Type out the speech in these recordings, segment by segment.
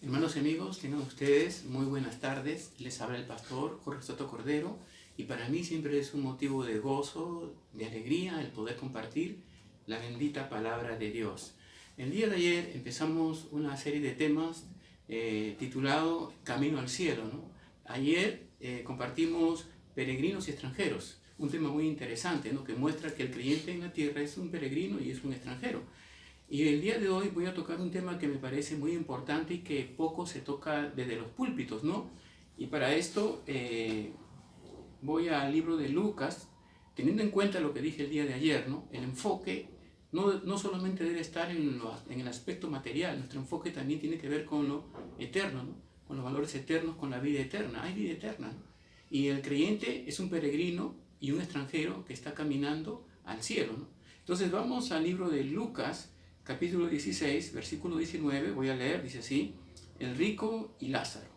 Hermanos y amigos, tengan ustedes muy buenas tardes. Les habla el pastor Jorge Soto Cordero y para mí siempre es un motivo de gozo, de alegría el poder compartir la bendita palabra de Dios. El día de ayer empezamos una serie de temas titulado Camino al Cielo, ¿no? Ayer compartimos peregrinos y extranjeros, un tema muy interesante, ¿no? Que muestra que el creyente en la tierra es un peregrino y es un extranjero. Y el día de hoy voy a tocar un tema que me parece muy importante y que poco se toca desde los púlpitos, ¿no? Y para esto voy al libro de Lucas, teniendo en cuenta lo que dije el día de ayer, ¿no? El enfoque no solamente debe estar en el aspecto material, nuestro enfoque también tiene que ver con lo eterno, ¿no? Con los valores eternos, con la vida eterna. Hay vida eterna, ¿no? Y el creyente es un peregrino y un extranjero que está caminando al cielo, ¿no? Entonces vamos al libro de Lucas, capítulo 16, versículo 19, voy a leer, dice así: el rico y Lázaro.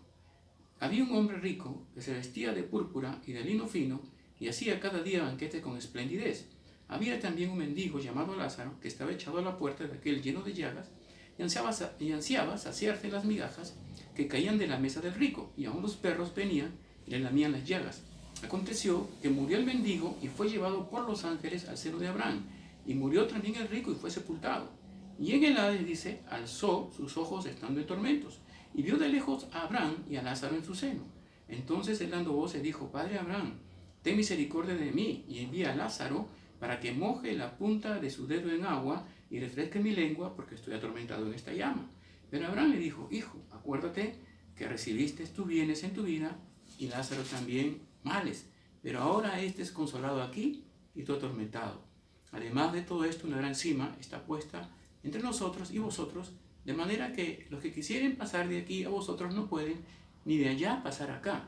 Había un hombre rico que se vestía de púrpura y de lino fino y hacía cada día banquete con esplendidez. Había también un mendigo llamado Lázaro que estaba echado a la puerta de aquel lleno de llagas y ansiaba saciarse las migajas que caían de la mesa del rico, y aun los perros venían y le lamían las llagas. Aconteció que murió el mendigo y fue llevado por los ángeles al seno de Abraham, y murió también el rico y fue sepultado. Y en el Hades, dice, alzó sus ojos estando en tormentos, y vio de lejos a Abraham y a Lázaro en su seno. Entonces él dando voces dijo: Padre Abraham, ten misericordia de mí, y envía a Lázaro para que moje la punta de su dedo en agua y refresque mi lengua, porque estoy atormentado en esta llama. Pero Abraham le dijo: Hijo, acuérdate que recibiste tus bienes en tu vida, y Lázaro también males, pero ahora este es consolado aquí y tú atormentado. Además de todo esto, una gran cima está puesta entre nosotros y vosotros, de manera que los que quisieren pasar de aquí a vosotros no pueden, ni de allá pasar acá.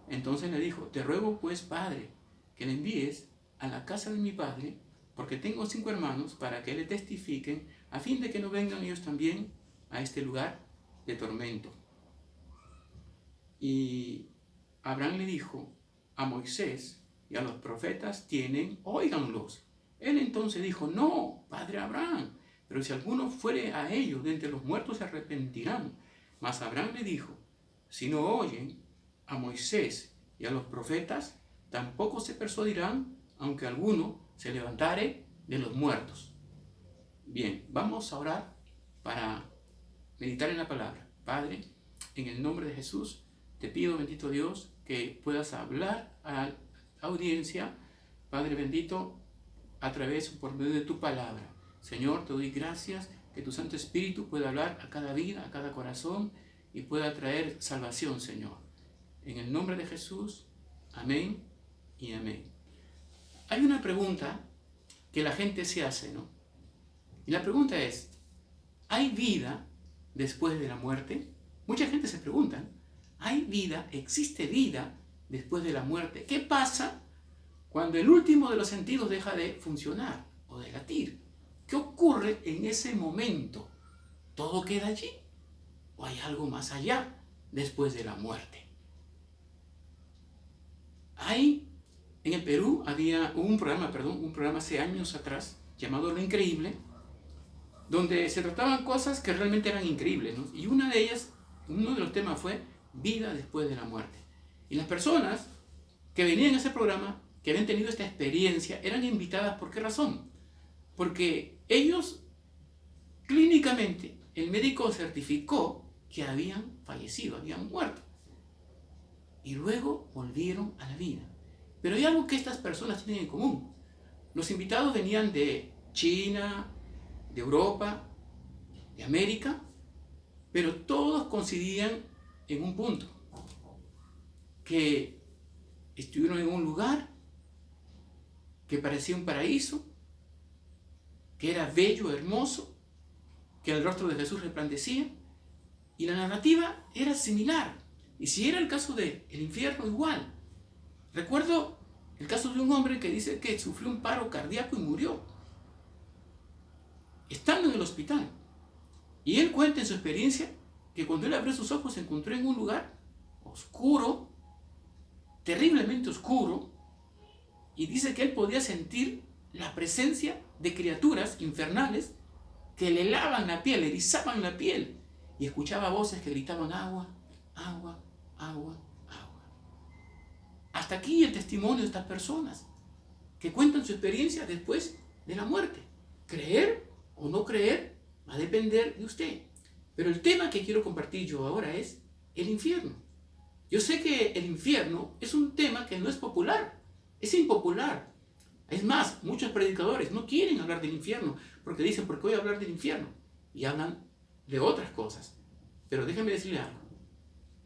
Entonces le dijo: te ruego pues, Padre, que le envíes a la casa de mi padre, porque tengo 5 hermanos, para que le testifiquen, a fin de que no vengan ellos también a este lugar de tormento. Y Abraham le dijo: a Moisés y a los profetas tienen, óiganlos. Él entonces dijo: no, Padre Abraham, pero si alguno fuere a ellos de entre los muertos se arrepentirán. Mas Abraham le dijo: si no oyen a Moisés y a los profetas, tampoco se persuadirán, aunque alguno se levantare de los muertos. Bien, vamos a orar para meditar en la palabra. Padre, en el nombre de Jesús, te pido, bendito Dios, que puedas hablar a la audiencia, Padre bendito, a través, por medio de tu palabra. Señor, te doy gracias que tu Santo Espíritu pueda hablar a cada vida, a cada corazón, y pueda traer salvación, Señor. En el nombre de Jesús, amén y amén. Hay una pregunta que la gente se hace, ¿no? Y la pregunta es: ¿hay vida después de la muerte? Mucha gente se pregunta, ¿no? ¿Hay vida? ¿Existe vida después de la muerte? ¿Qué pasa cuando el último de los sentidos deja de funcionar o de latir? ¿Qué ocurre en ese momento? ¿Todo queda allí? ¿O hay algo más allá después de la muerte? En el Perú hubo un programa hace años atrás llamado Lo Increíble, donde se trataban cosas que realmente eran increíbles, ¿no? Y uno de los temas fue vida después de la muerte. Y las personas que venían a ese programa, que habían tenido esta experiencia, eran invitadas. ¿Por qué razón? Porque ellos, clínicamente, el médico certificó que habían fallecido, habían muerto. Y luego volvieron a la vida. Pero hay algo que estas personas tienen en común. Los invitados venían de China, de Europa, de América, pero todos coincidían en un punto: que estuvieron en un lugar que parecía un paraíso, que era bello, hermoso, que el rostro de Jesús resplandecía, y la narrativa era similar. Y si era el caso del infierno, igual. Recuerdo el caso de un hombre que dice que sufrió un paro cardíaco y murió estando en el hospital. Y él cuenta en su experiencia que cuando él abrió sus ojos se encontró en un lugar oscuro, terriblemente oscuro, y dice que él podía sentir la presencia de criaturas infernales que le helaban la piel, erizaban la piel, y escuchaba voces que gritaban agua, agua, agua, agua. Hasta aquí el testimonio de estas personas que cuentan su experiencia después de la muerte. Creer o no creer va a depender de usted. Pero el tema que quiero compartir yo ahora es el infierno. Yo sé que el infierno es un tema que no es popular, es impopular. Es más, muchos predicadores no quieren hablar del infierno porque dicen, ¿por qué voy a hablar del infierno? Y hablan de otras cosas. Pero déjenme decirle algo,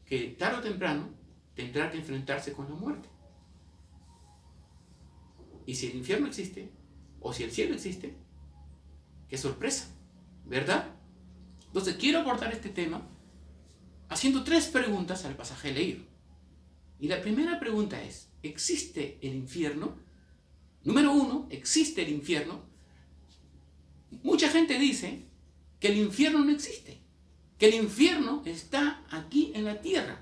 que tarde o temprano tendrá que enfrentarse con la muerte. Y si el infierno existe, o si el cielo existe, qué sorpresa, ¿verdad? Entonces quiero abordar este tema haciendo 3 preguntas al pasaje leído. Y la primera pregunta es, ¿existe el infierno? Número 1, ¿existe el infierno? Mucha gente dice que el infierno no existe, que el infierno está aquí en la tierra,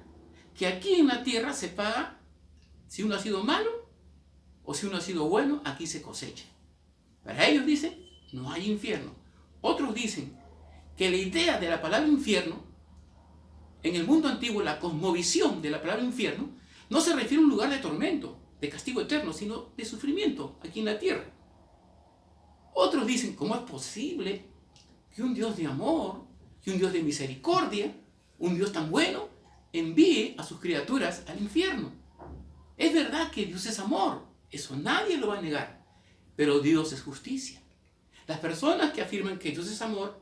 que aquí en la tierra se paga si uno ha sido malo o si uno ha sido bueno, aquí se cosecha. Para ellos dicen, no hay infierno. Otros dicen que la idea de la palabra infierno, en el mundo antiguo, la cosmovisión de la palabra infierno, no se refiere a un lugar de tormento, de castigo eterno, sino de sufrimiento aquí en la tierra. Otros dicen, ¿cómo es posible que un Dios de amor, que un Dios de misericordia, un Dios tan bueno, envíe a sus criaturas al infierno? Es verdad que Dios es amor, eso nadie lo va a negar, pero Dios es justicia. Las personas que afirman que Dios es amor,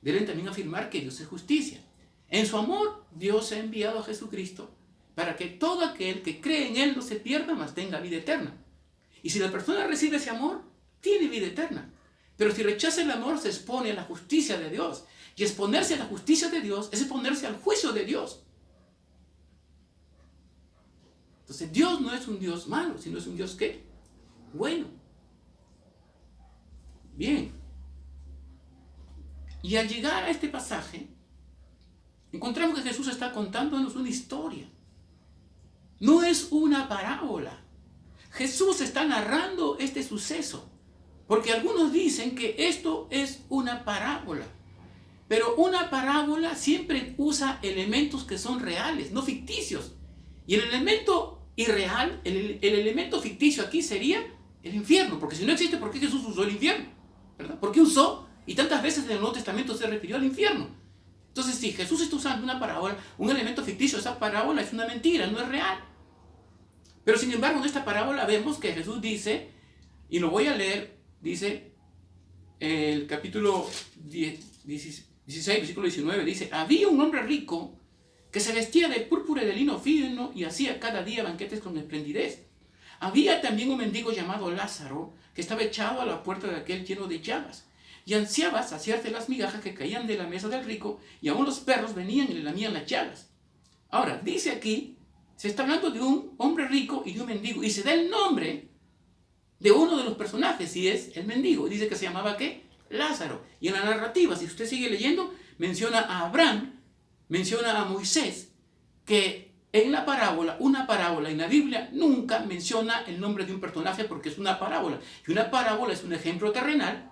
deben también afirmar que Dios es justicia. En su amor, Dios ha enviado a Jesucristo para que todo aquel que cree en Él no se pierda, mas tenga vida eterna. Y si la persona recibe ese amor, tiene vida eterna. Pero si rechaza el amor, se expone a la justicia de Dios. Y exponerse a la justicia de Dios es exponerse al juicio de Dios. Entonces, Dios no es un Dios malo, sino es un Dios ¿qué? Bueno. Bien. Y al llegar a este pasaje, encontramos que Jesús está contándonos una historia. No es una parábola. Jesús está narrando este suceso. Porque algunos dicen que esto es una parábola. Pero una parábola siempre usa elementos que son reales, no ficticios. Y el elemento irreal, el elemento ficticio aquí sería el infierno. Porque si no existe, ¿por qué Jesús usó el infierno? ¿Verdad? ¿Por qué usó? Y tantas veces en el Nuevo Testamento se refirió al infierno. Entonces, si Jesús está usando una parábola, un elemento ficticio, esa parábola es una mentira, no es real. Pero sin embargo, en esta parábola vemos que Jesús dice, y lo voy a leer, dice el capítulo 16, versículo 19, dice, había un hombre rico que se vestía de púrpura y de lino fino y hacía cada día banquetes con esplendidez. Había también un mendigo llamado Lázaro que estaba echado a la puerta de aquel lleno de llagas y ansiaba saciarse las migajas que caían de la mesa del rico, y aún los perros venían y le lamían las llagas. Ahora, dice aquí, se está hablando de un hombre rico y de un mendigo, y se da el nombre de uno de los personajes, y es el mendigo. Dice que se llamaba ¿qué? Lázaro. Y en la narrativa, si usted sigue leyendo, menciona a Abraham, menciona a Moisés, que en la parábola, una parábola en la Biblia nunca menciona el nombre de un personaje porque es una parábola. Y una parábola es un ejemplo terrenal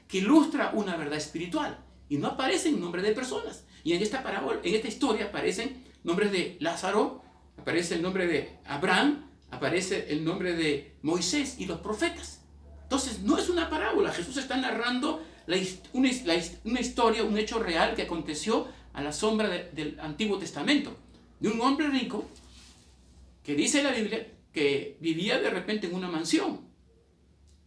que ilustra una verdad espiritual. Y no aparecen nombres de personas. Y en esta parábola, en esta historia aparecen nombres de Lázaro, aparece el nombre de Abraham, aparece el nombre de Moisés y los profetas. Entonces no es una parábola. Jesús está narrando una historia, un hecho real que aconteció a la sombra del Antiguo Testamento. De un hombre rico que dice la Biblia que vivía de repente en una mansión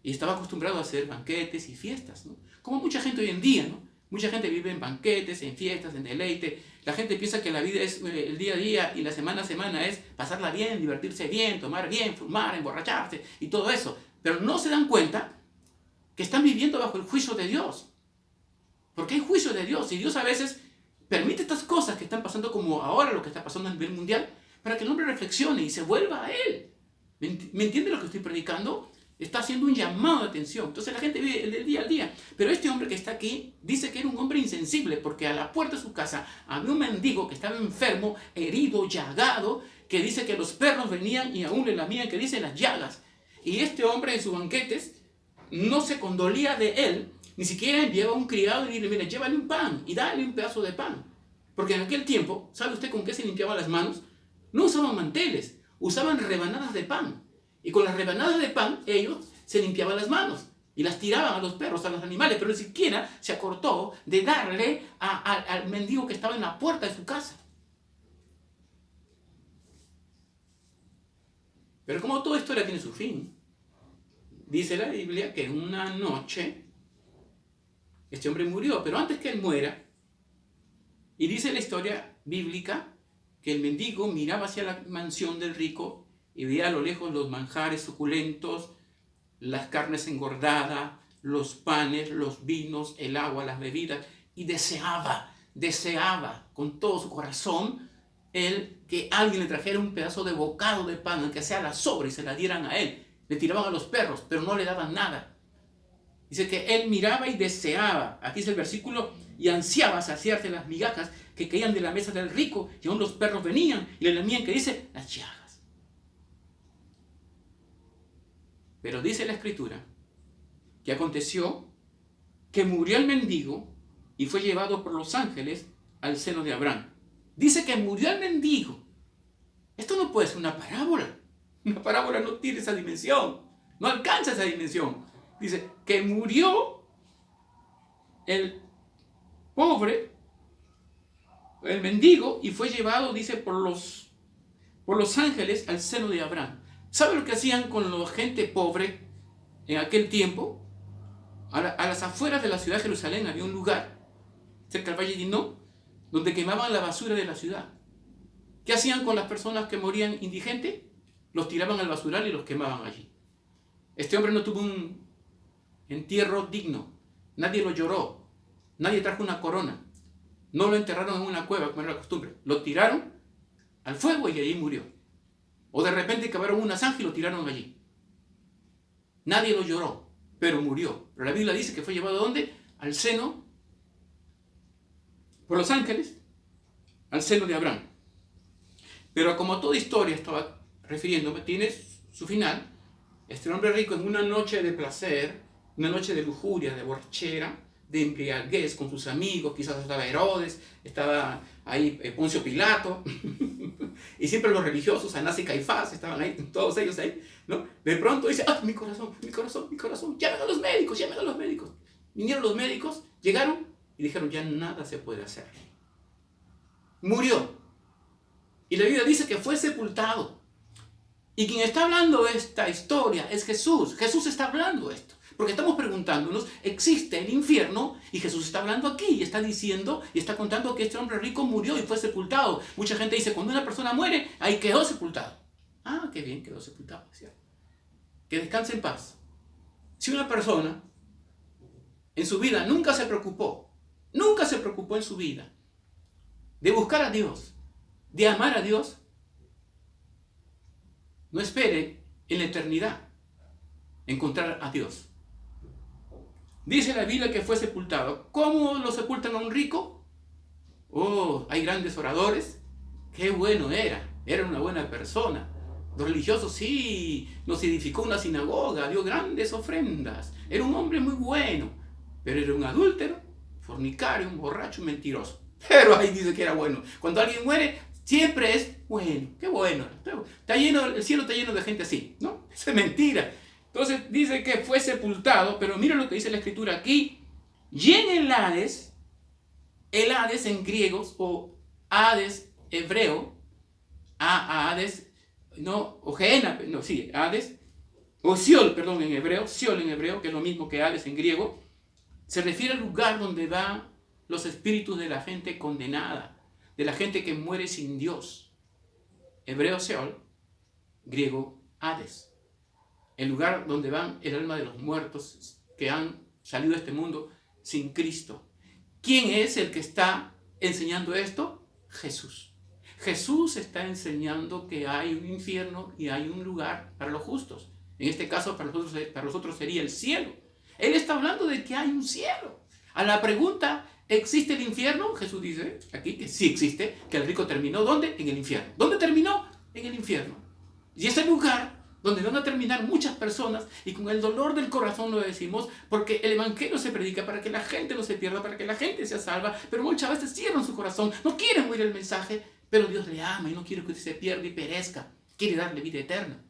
y estaba acostumbrado a hacer banquetes y fiestas, ¿no? Como mucha gente hoy en día, ¿no? Mucha gente vive en banquetes, en fiestas, en deleite. La gente piensa que la vida es el día a día y la semana a semana es pasarla bien, divertirse bien, tomar bien, fumar, emborracharse y todo eso. Pero no se dan cuenta que están viviendo bajo el juicio de Dios. Porque hay juicio de Dios y Dios a veces permite estas cosas que están pasando, como ahora lo que está pasando a nivel mundial, para que el hombre reflexione y se vuelva a Él. ¿Me entiende lo que estoy predicando? Está haciendo un llamado de atención. Entonces la gente vive el día al día. Pero este hombre que está aquí dice que era un hombre insensible, porque a la puerta de su casa había un mendigo que estaba enfermo, herido, llagado, que dice que los perros venían y aún le lamían, que dice las llagas. Y este hombre en sus banquetes no se condolía de él, Ni siquiera enviaba a un criado y dile, mira, llévale un pan y dale un pedazo de pan. Porque en aquel tiempo, ¿sabe usted con qué se limpiaban las manos? No usaban manteles, usaban rebanadas de pan. Y con las rebanadas de pan, ellos se limpiaban las manos y las tiraban a los perros, a los animales, pero ni siquiera se acortó de darle al mendigo que estaba en la puerta de su casa. Pero como toda historia tiene su fin, dice la Biblia que en una noche este hombre murió, pero antes que él muera, y dice la historia bíblica que el mendigo miraba hacia la mansión del rico y veía a lo lejos los manjares suculentos, las carnes engordadas, los panes, los vinos, el agua, las bebidas, y deseaba con todo su corazón él que alguien le trajera un pedazo de bocado de pan, aunque sea la sobra, y se la dieran a él. Le tiraban a los perros, pero no le daban nada. Dice que él miraba y deseaba, aquí es el versículo, y ansiaba saciarse las migajas que caían de la mesa del rico, y aún los perros venían y le lamían, que dice, las llagas. Pero dice la Escritura que aconteció que murió el mendigo y fue llevado por los ángeles al seno de Abraham. Dice que murió el mendigo. Esto no puede ser una parábola. Una parábola no tiene esa dimensión, no alcanza esa dimensión. Dice que murió el pobre, el mendigo, y fue llevado, dice, por los ángeles al seno de Abraham. ¿Sabe lo que hacían con la gente pobre en aquel tiempo? A las afueras de la ciudad de Jerusalén había un lugar, cerca del Valle de Hinnom, donde quemaban la basura de la ciudad. ¿Qué hacían con las personas que morían indigentes? Los tiraban al basural y los quemaban allí. Este hombre no tuvo un entierro digno. Nadie lo lloró. Nadie trajo una corona. No lo enterraron en una cueva, como era la costumbre. Lo tiraron al fuego y allí murió. O de repente cavaron una zanja y lo tiraron allí. Nadie lo lloró, pero murió. Pero la Biblia dice que fue llevado ¿a dónde? Al seno, por los ángeles, al seno de Abraham. Pero como toda historia estaba refiriéndome, tiene su final. Este hombre rico en una noche de placer, una noche de lujuria, de borrachera, de embriaguez con sus amigos, quizás estaba Herodes, estaba ahí Poncio Pilato, y siempre los religiosos, Anás y Caifás, estaban ahí, todos ellos ahí, ¿no? De pronto dice, mi corazón, llamen a los médicos. Vinieron los médicos, llegaron y dijeron, ya nada se puede hacer. Murió. Y la Biblia dice que fue sepultado. Y quien está hablando esta historia es Jesús. Jesús está hablando esto. Porque estamos preguntándonos, ¿existe el infierno? Y Jesús está hablando aquí y está diciendo y está contando que este hombre rico murió y fue sepultado. Mucha gente dice, cuando una persona muere, ahí quedó sepultado. Ah, qué bien, quedó sepultado, ¿cierto? Que descanse en paz. Si una persona en su vida nunca se preocupó en su vida de buscar a Dios, de amar a Dios, no espere en la eternidad encontrar a Dios. Dice la Biblia que fue sepultado. ¿Cómo lo sepultan a un rico? Oh, hay grandes oradores. Qué bueno era una buena persona. Los religiosos sí, nos edificó una sinagoga, dio grandes ofrendas. Era un hombre muy bueno, pero era un adúltero, fornicario, un borracho, un mentiroso. Pero ahí dice que era bueno. Cuando alguien muere, siempre es bueno. Qué bueno. El cielo está lleno de gente así, ¿no? Eso es mentira. Entonces dice que fue sepultado, pero mira lo que dice la Escritura aquí. Y en el Hades en griego, o Hades hebreo, Hades, no, o Gehenna, no, sí, Hades, o Siol, perdón, en hebreo, Siol en hebreo, que es lo mismo que Hades en griego, se refiere al lugar donde van los espíritus de la gente condenada, de la gente que muere sin Dios. Hebreo Seol, griego Hades. El lugar donde van el alma de los muertos que han salido de este mundo sin Cristo. ¿Quién es el que está enseñando esto? Jesús. Jesús está enseñando que hay un infierno y hay un lugar para los justos. En este caso, para nosotros sería el cielo. Él está hablando de que hay un cielo. A la pregunta, ¿existe el infierno? Jesús dice aquí que sí existe, que el rico terminó, ¿dónde? En el infierno. ¿Dónde terminó? En el infierno. Y ese lugar donde van a terminar muchas personas, y con el dolor del corazón lo decimos, porque el evangelio se predica para que la gente no se pierda, para que la gente sea salva, pero muchas veces cierran su corazón, no quieren oír el mensaje, pero Dios le ama y no quiere que usted se pierda y perezca, quiere darle vida eterna.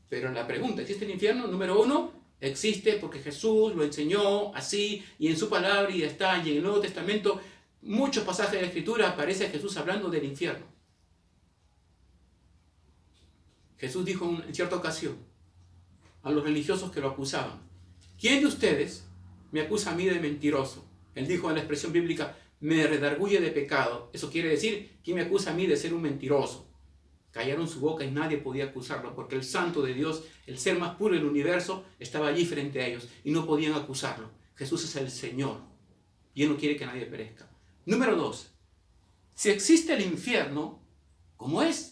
Pero la pregunta, ¿existe el infierno? Número uno, existe porque Jesús lo enseñó así, y en su palabra y está, y en el Nuevo Testamento, muchos pasajes de la Escritura aparece Jesús hablando del infierno. Jesús dijo en cierta ocasión a los religiosos que lo acusaban: ¿quién de ustedes me acusa a mí de mentiroso? Él dijo en la expresión bíblica, me redarguye de pecado. Eso quiere decir, ¿quién me acusa a mí de ser un mentiroso? Callaron su boca y nadie podía acusarlo, porque el Santo de Dios, el ser más puro del universo, estaba allí frente a ellos y no podían acusarlo. Jesús es el Señor y Él no quiere que nadie perezca. Número 2. Si existe el infierno, ¿cómo es?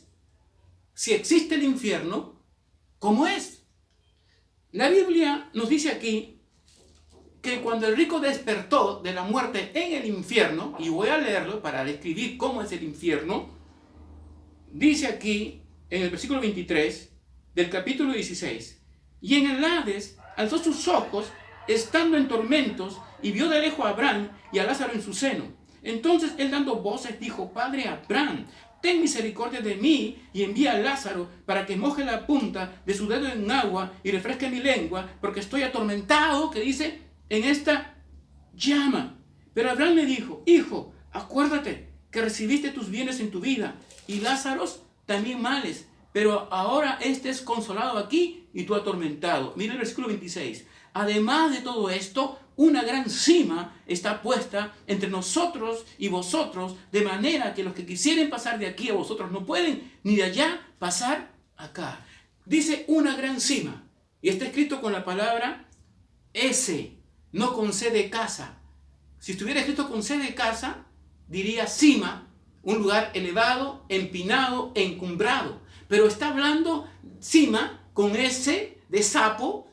Si existe el infierno, ¿cómo es? La Biblia nos dice aquí que cuando el rico despertó de la muerte en el infierno, y voy a leerlo para describir cómo es el infierno, dice aquí en el versículo 23 del capítulo 16, y en el Hades alzó sus ojos estando en tormentos y vio de lejos a Abraham y a Lázaro en su seno. Entonces él dando voces dijo: Padre Abraham, ten misericordia de mí y envía a Lázaro para que moje la punta de su dedo en agua y refresque mi lengua, porque estoy atormentado, que dice, en esta llama. Pero Abraham le dijo: Hijo, acuérdate que recibiste tus bienes en tu vida y Lázaro también males, pero ahora este es consolado aquí y tú atormentado. Mira el versículo 26. Además de todo esto, una gran cima está puesta entre nosotros y vosotros, de manera que los que quisieren pasar de aquí a vosotros no pueden, ni de allá pasar acá. Dice una gran cima, y está escrito con la palabra S, no con C de casa. Si estuviera escrito con C de casa, diría cima, un lugar elevado, empinado, encumbrado. Pero está hablando cima con S de sapo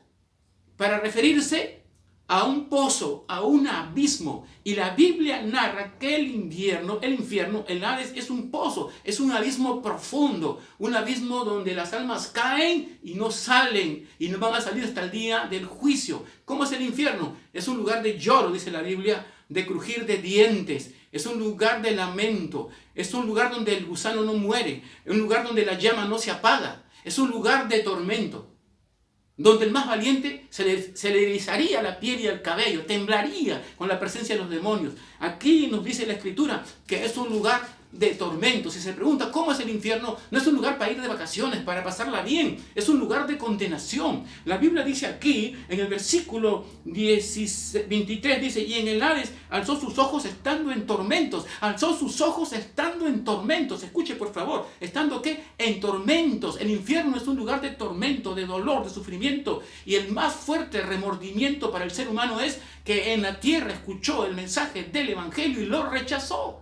para referirse a un pozo, a un abismo. Y la Biblia narra que el infierno, el Hades, es un pozo, es un abismo profundo, un abismo donde las almas caen y no salen, y no van a salir hasta el día del juicio. ¿Cómo es el infierno? Es un lugar de lloro, dice la Biblia, de crujir de dientes. Es un lugar de lamento, es un lugar donde el gusano no muere, es un lugar donde la llama no se apaga, es un lugar de tormento, donde el más valiente se le erizaría la piel y el cabello, temblaría con la presencia de los demonios. Aquí nos dice la Escritura que es un lugar de tormento. Si se pregunta cómo es el infierno, no es un lugar para ir de vacaciones, para pasarla bien, es un lugar de condenación. La Biblia dice aquí, en el versículo 23, dice: y en el Hades alzó sus ojos estando en tormentos. Alzó sus ojos estando en tormentos. Escuche por favor, ¿estando qué? En tormentos. El infierno es un lugar de tormento, de dolor, de sufrimiento. Y el más fuerte remordimiento para el ser humano es que en la tierra escuchó el mensaje del Evangelio y lo rechazó.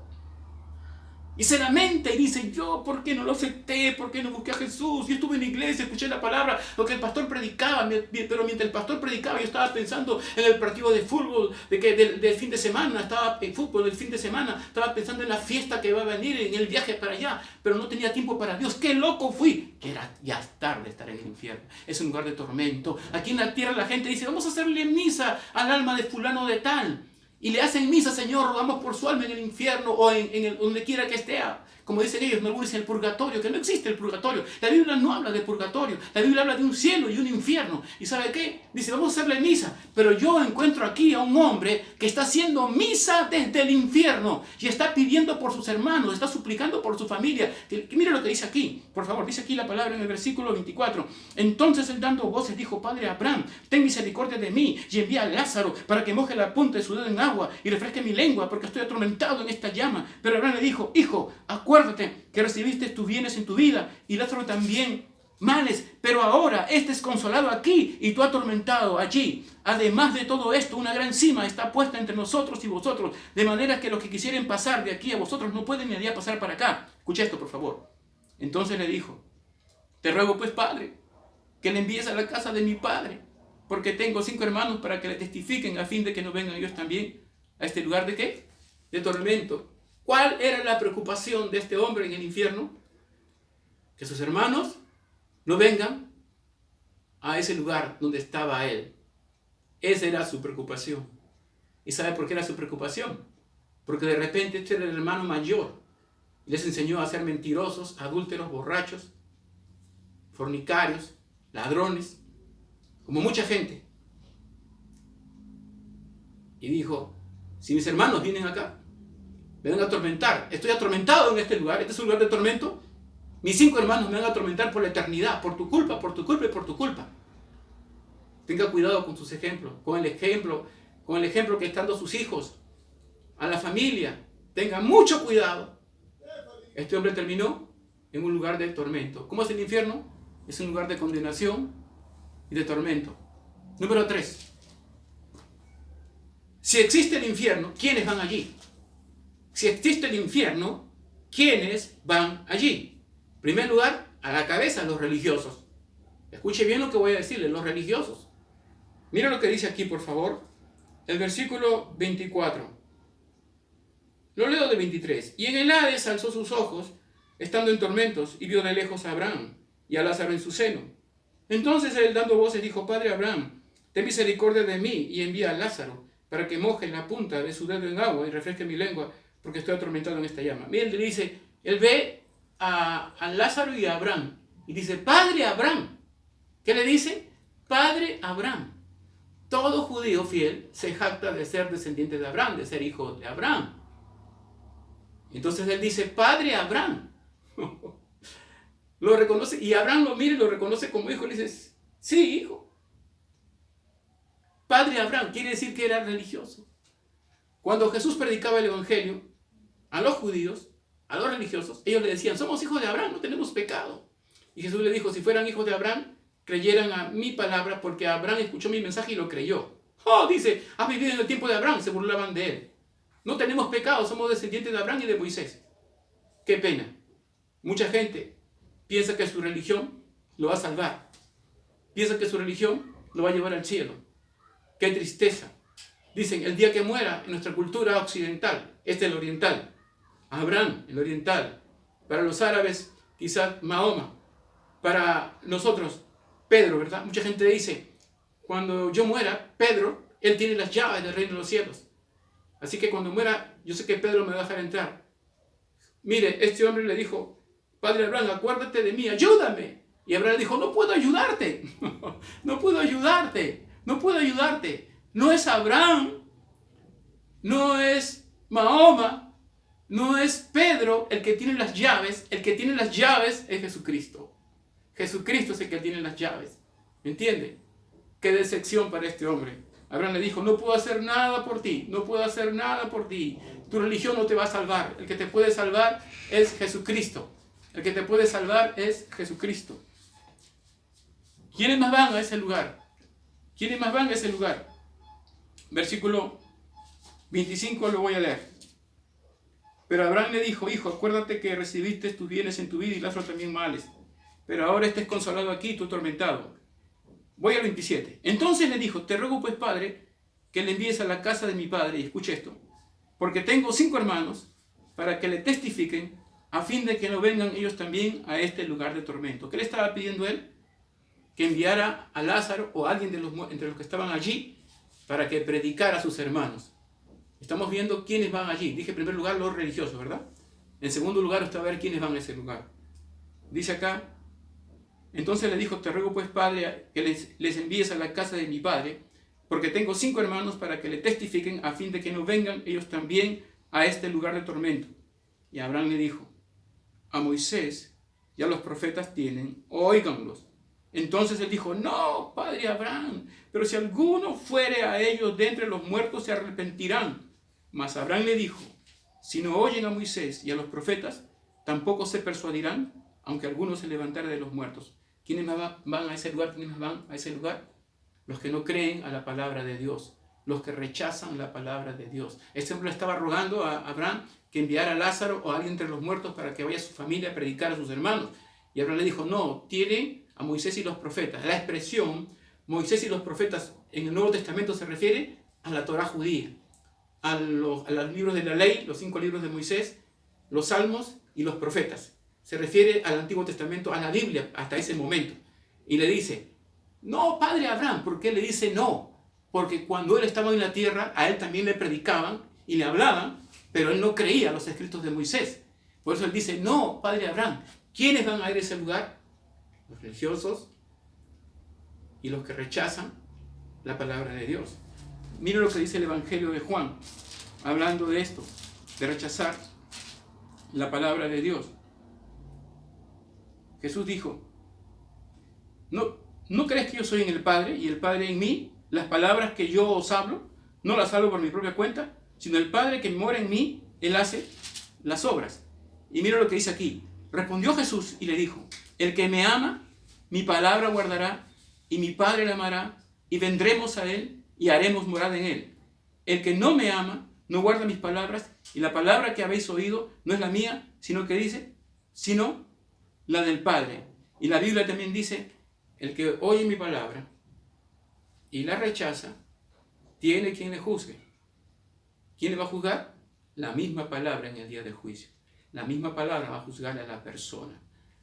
Y se lamenta y dice: yo, ¿por qué no lo acepté? ¿Por qué no busqué a Jesús? Yo estuve en la iglesia, escuché la palabra, lo que el pastor predicaba, pero mientras el pastor predicaba yo estaba pensando en el partido de fútbol del fin de semana, estaba en fútbol del fin de semana, estaba pensando en la fiesta que va a venir, en el viaje para allá, pero no tenía tiempo para Dios. ¡Qué loco fui! Que era ya tarde estar en el infierno. Es un lugar de tormento. Aquí en la tierra la gente dice: vamos a hacerle misa al alma de fulano de tal. Y le hacen misa: Señor, rogamos por su alma en el infierno o en donde quiera que esté. Como dicen ellos, no dicen el purgatorio, que no existe el purgatorio. La Biblia no habla de purgatorio. La Biblia habla de un cielo y un infierno. ¿Y sabe qué? Dice: vamos a hacerle misa. Pero yo encuentro aquí a un hombre que está haciendo misa desde el infierno y está pidiendo por sus hermanos, está suplicando por su familia. Mira lo que dice aquí, por favor. Dice aquí la palabra en el versículo 24. Entonces él dando voces dijo: Padre Abraham, ten misericordia de mí y envía a Lázaro para que moje la punta de su dedo en agua y refresque mi lengua, porque estoy atormentado en esta llama. Pero Abraham le dijo: Hijo, acuérdate que recibiste tus bienes en tu vida y Lázaro también males, pero ahora este es consolado aquí y tú atormentado allí. Además de todo esto, una gran cima está puesta entre nosotros y vosotros, de manera que los que quisieren pasar de aquí a vosotros no pueden ni de allá pasar para acá. Escucha esto, por favor. Entonces le dijo: te ruego pues, Padre, que le envíes a la casa de mi padre, porque tengo 5 hermanos para que le testifiquen, a fin de que no vengan ellos también a este lugar de ¿qué? De tormento. ¿Cuál era la preocupación de este hombre en el infierno? Que sus hermanos no vengan a ese lugar donde estaba él. Esa era su preocupación. ¿Y sabe por qué era su preocupación? Porque de repente este era el hermano mayor. Les enseñó a ser mentirosos, adúlteros, borrachos, fornicarios, ladrones, como mucha gente. Y dijo, si mis hermanos vienen acá, me van a atormentar. Estoy atormentado en este lugar. Este es un lugar de tormento. Mis 5 hermanos me van a atormentar por la eternidad, por tu culpa, por tu culpa y por tu culpa. Tenga cuidado con sus ejemplos, con el ejemplo que están dando sus hijos, a la familia. Tenga mucho cuidado. Este hombre terminó en un lugar de tormento. ¿Cómo es el infierno? Es un lugar de condenación y de tormento. Número 3. Si existe el infierno, ¿quiénes van allí? Si existe el infierno, ¿quiénes van allí? En primer lugar, a la cabeza, los religiosos. Escuche bien lo que voy a decirle, los religiosos. Mira lo que dice aquí, por favor. El versículo 24. Lo leo de 23. Y en el Hades alzó sus ojos, estando en tormentos, y vio de lejos a Abraham y a Lázaro en su seno. Entonces él, dando voces, dijo, Padre Abraham, ten misericordia de mí y envía a Lázaro para que moje la punta de su dedo en agua y refresque mi lengua, porque estoy atormentado en esta llama. Miren, le dice, él ve a Lázaro y a Abraham, y dice, Padre Abraham. ¿Qué le dice? Padre Abraham. Todo judío fiel se jacta de ser descendiente de Abraham, de ser hijo de Abraham. Entonces él dice, Padre Abraham. Lo reconoce, y Abraham lo mira y lo reconoce como hijo, y le dice, sí, hijo. Padre Abraham quiere decir que era religioso. Cuando Jesús predicaba el evangelio a los judíos, a los religiosos, ellos le decían, somos hijos de Abraham, no tenemos pecado. Y Jesús le dijo, si fueran hijos de Abraham, creyeran a mi palabra, porque Abraham escuchó mi mensaje y lo creyó. Oh, dice, has vivido en el tiempo de Abraham, se burlaban de él. No tenemos pecado, somos descendientes de Abraham y de Moisés. Qué pena. Mucha gente piensa que su religión lo va a salvar. Piensa que su religión lo va a llevar al cielo. Qué tristeza. Dicen, el día que muera en nuestra cultura occidental, este es el oriental. Abraham, el oriental. Para los árabes, quizás Mahoma. Para nosotros, Pedro, ¿verdad? Mucha gente dice, cuando yo muera, Pedro, él tiene las llaves del reino de los cielos. Así que cuando muera, yo sé que Pedro me va a dejar entrar. Mire, este hombre le dijo, Padre Abraham, acuérdate de mí, ayúdame. Y Abraham le dijo, no puedo ayudarte. No puedo ayudarte. No puedo ayudarte. No es Abraham. No es Mahoma. No es Pedro el que tiene las llaves. El que tiene las llaves es Jesucristo. Jesucristo es el que tiene las llaves. ¿Me entiende? Qué decepción para este hombre. Abraham le dijo, no puedo hacer nada por ti, no puedo hacer nada por ti. Tu religión no te va a salvar. El que te puede salvar es Jesucristo. El que te puede salvar es Jesucristo. ¿Quiénes más van a ese lugar? ¿Quiénes más van a ese lugar? Versículo 25 lo voy a leer. Pero Abraham le dijo, hijo, acuérdate que recibiste tus bienes en tu vida y Lázaro también males. Pero ahora estés consolado aquí y tú atormentado. Voy al 27. Entonces le dijo, te ruego pues, padre, que le envíes a la casa de mi padre, y escuche esto, porque tengo 5 hermanos, para que le testifiquen, a fin de que no vengan ellos también a este lugar de tormento. ¿Qué le estaba pidiendo él? Que enviara a Lázaro o a alguien entre los que estaban allí, para que predicara a sus hermanos. Estamos viendo quiénes van allí. Dije en primer lugar los religiosos, ¿verdad? En segundo lugar usted va a ver quiénes van a ese lugar. Dice acá, entonces le dijo, te ruego pues, padre, que les envíes a la casa de mi padre, porque tengo 5 hermanos para que le testifiquen, a fin de que no vengan ellos también a este lugar de tormento. Y Abraham le dijo, a Moisés y a los profetas tienen, óiganlos. Entonces él dijo, no, padre Abraham, pero si alguno fuere a ellos de entre los muertos se arrepentirán. Mas Abraham le dijo, si no oyen a Moisés y a los profetas, tampoco se persuadirán, aunque alguno se levantara de los muertos. ¿Quiénes van a ese lugar? ¿Quiénes van a ese lugar? Los que no creen a la palabra de Dios, los que rechazan la palabra de Dios. Este hombre estaba rogando a Abraham que enviara a Lázaro o a alguien entre los muertos para que vaya a su familia a predicar a sus hermanos. Y Abraham le dijo, no, tiene a Moisés y los profetas. La expresión Moisés y los profetas en el Nuevo Testamento se refiere a la Torá judía, a los libros de la ley, los 5 libros de Moisés, los salmos y los profetas. Se refiere al Antiguo Testamento, a la Biblia, hasta ese momento. Y le dice, No, padre Abraham. ¿Por qué le dice no? Porque cuando él estaba en la tierra, a él también le predicaban y le hablaban, pero él no creía los escritos de Moisés. Por eso él dice, no, padre Abraham. ¿Quiénes van a ir a ese lugar? Los religiosos y los que rechazan la palabra de Dios. Mira lo que dice el Evangelio de Juan, hablando de esto, de rechazar la palabra de Dios. Jesús dijo, ¿no crees que yo soy en el Padre y el Padre en mí? Las palabras que yo os hablo, no las hablo por mi propia cuenta, sino el Padre que mora en mí, Él hace las obras. Y mira lo que dice aquí. Respondió Jesús y le dijo, el que me ama, mi palabra guardará, y mi Padre le amará, y vendremos a Él y haremos morada en Él. El que no me ama, no guarda mis palabras, y la palabra que habéis oído no es la mía, sino que dice, sino la del Padre. Y la Biblia también dice, el que oye mi palabra y la rechaza, tiene quien le juzgue. ¿Quién le va a juzgar? La misma palabra en el día del juicio. La misma palabra va a juzgar a la persona.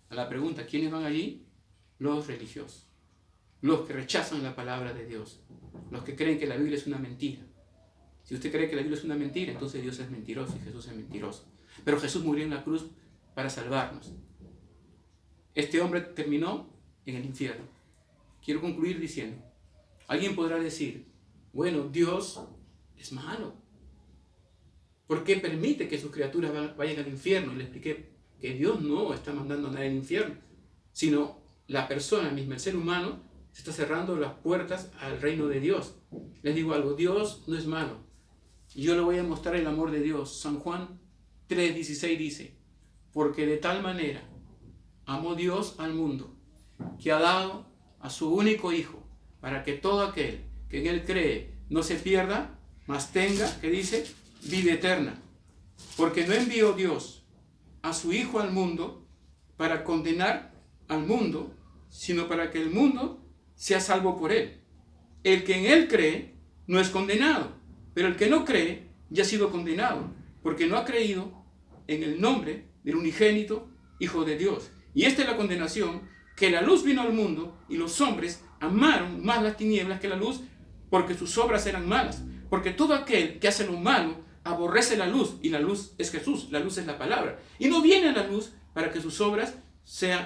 A la pregunta, ¿quiénes van allí? Los religiosos. Los que rechazan la palabra de Dios. Los que creen que la Biblia es una mentira. Si usted cree que la Biblia es una mentira, entonces Dios es mentiroso y Jesús es mentiroso. Pero Jesús murió en la cruz para salvarnos. Este hombre terminó en el infierno. Quiero concluir diciendo, alguien podrá decir, bueno, Dios es malo. ¿Por qué permite que sus criaturas vayan al infierno? Y le expliqué que Dios no está mandando a nadie al infierno, sino la persona misma, el ser humano, se está cerrando las puertas al reino de Dios. Les digo algo, Dios no es malo. Y yo le voy a mostrar el amor de Dios. San Juan 3:16 dice, porque de tal manera amó Dios al mundo, que ha dado a su único Hijo, para que todo aquel que en Él cree no se pierda, mas tenga, que dice, vida eterna. Porque no envió Dios a su Hijo al mundo para condenar al mundo, sino para que el mundo sea salvo por Él. El que en Él cree no es condenado, pero el que no cree ya ha sido condenado, porque no ha creído en el nombre del unigénito Hijo de Dios. Y esta es la condenación, que la luz vino al mundo y los hombres amaron más las tinieblas que la luz, porque sus obras eran malas. Porque todo aquel que hace lo malo aborrece la luz, y la luz es Jesús, la luz es la palabra. Y no viene a la luz para que sus obras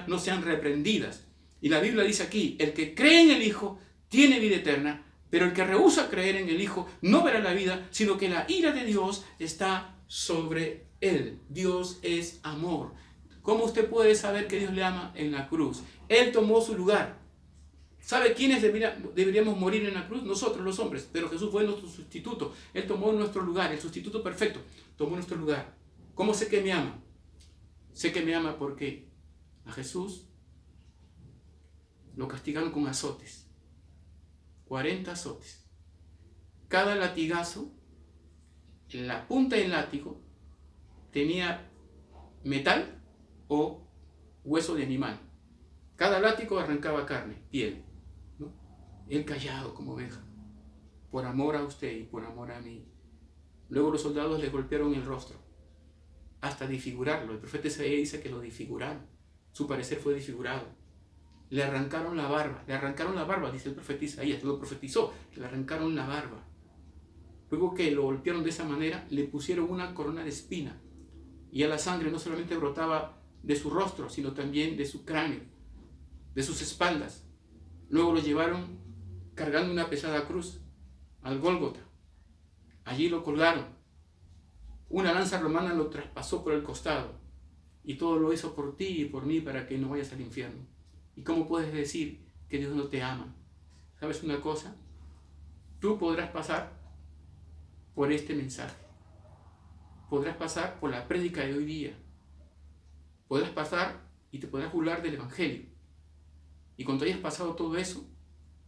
no sean reprendidas. Y la Biblia dice aquí, el que cree en el Hijo tiene vida eterna, pero el que rehúsa creer en el Hijo no verá la vida, sino que la ira de Dios está sobre él. Dios es amor. ¿Cómo usted puede saber que Dios le ama? En la cruz. Él tomó su lugar. ¿Sabe quiénes deberíamos morir en la cruz? Nosotros los hombres, pero Jesús fue nuestro sustituto. Él tomó nuestro lugar, el sustituto perfecto, tomó nuestro lugar. ¿Cómo sé que me ama? Sé que me ama porque a Jesús lo castigaron con azotes, 40 azotes. Cada latigazo, en la punta del látigo, tenía metal o hueso de animal. Cada látigo arrancaba carne, piel, ¿no? Él callado como oveja, por amor a usted y por amor a mí. Luego los soldados le golpearon el rostro, hasta disfigurarlo. El profeta Isaías dice que lo disfiguraron. Su parecer fue disfigurado. Le arrancaron la barba, dice el profeta Isaías, lo profetizó, le arrancaron la barba. Luego que lo golpearon de esa manera, le pusieron una corona de espina. Y a la sangre no solamente brotaba de su rostro, sino también de su cráneo, de sus espaldas. Luego lo llevaron cargando una pesada cruz al Gólgota. Allí lo colgaron. Una lanza romana lo traspasó por el costado. Y todo lo hizo por ti y por mí para que no vayas al infierno. ¿Y cómo puedes decir que Dios no te ama? ¿Sabes una cosa? Tú podrás pasar por este mensaje. Podrás pasar por la prédica de hoy día. Podrás pasar y te podrás burlar del Evangelio. Y cuando hayas pasado todo eso,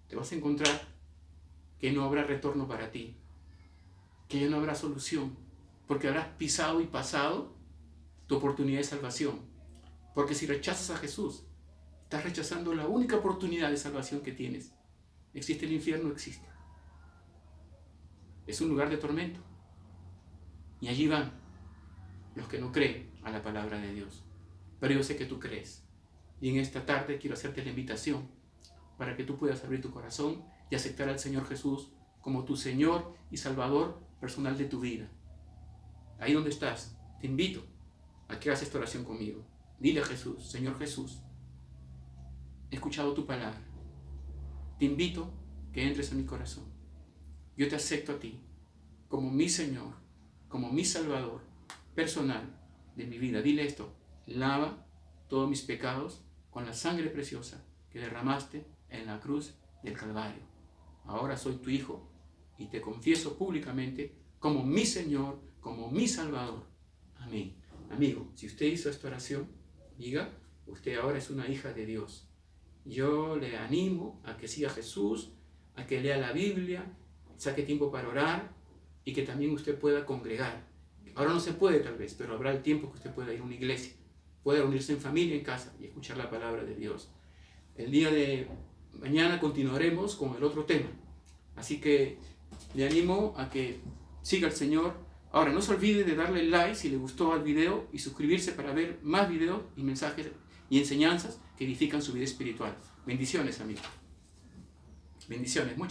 te vas a encontrar que no habrá retorno para ti. Que ya no habrá solución. Porque habrás pisado y pasado tu oportunidad de salvación. Porque si rechazas a Jesús, estás rechazando la única oportunidad de salvación que tienes. ¿Existe el infierno? Existe. Es un lugar de tormento. Y allí van los que no creen a la palabra de Dios. Pero yo sé que tú crees. Y en esta tarde quiero hacerte la invitación para que tú puedas abrir tu corazón y aceptar al Señor Jesús como tu Señor y Salvador personal de tu vida. Ahí donde estás, te invito a que hagas esta oración conmigo. Dile a Jesús: Señor Jesús, he escuchado tu palabra. Te invito que entres en mi corazón. Yo te acepto a ti como mi Señor, como mi Salvador personal de mi vida. Dile esto: lava todos mis pecados con la sangre preciosa que derramaste en la cruz del Calvario. Ahora soy tu hijo y te confieso públicamente como mi Señor, como mi Salvador. Amén. Amigo, si usted hizo esta oración, diga, usted ahora es una hija de Dios. Yo le animo a que siga a Jesús, a que lea la Biblia, saque tiempo para orar y que también usted pueda congregar. Ahora no se puede tal vez, pero habrá el tiempo que usted pueda ir a una iglesia, pueda reunirse en familia en casa y escuchar la palabra de Dios. El día de mañana continuaremos con el otro tema. Así que le animo a que siga al Señor. Ahora, no se olvide de darle like si le gustó al video y suscribirse para ver más videos y mensajes y enseñanzas que edifican su vida espiritual. Bendiciones, amigos. Bendiciones, muchas.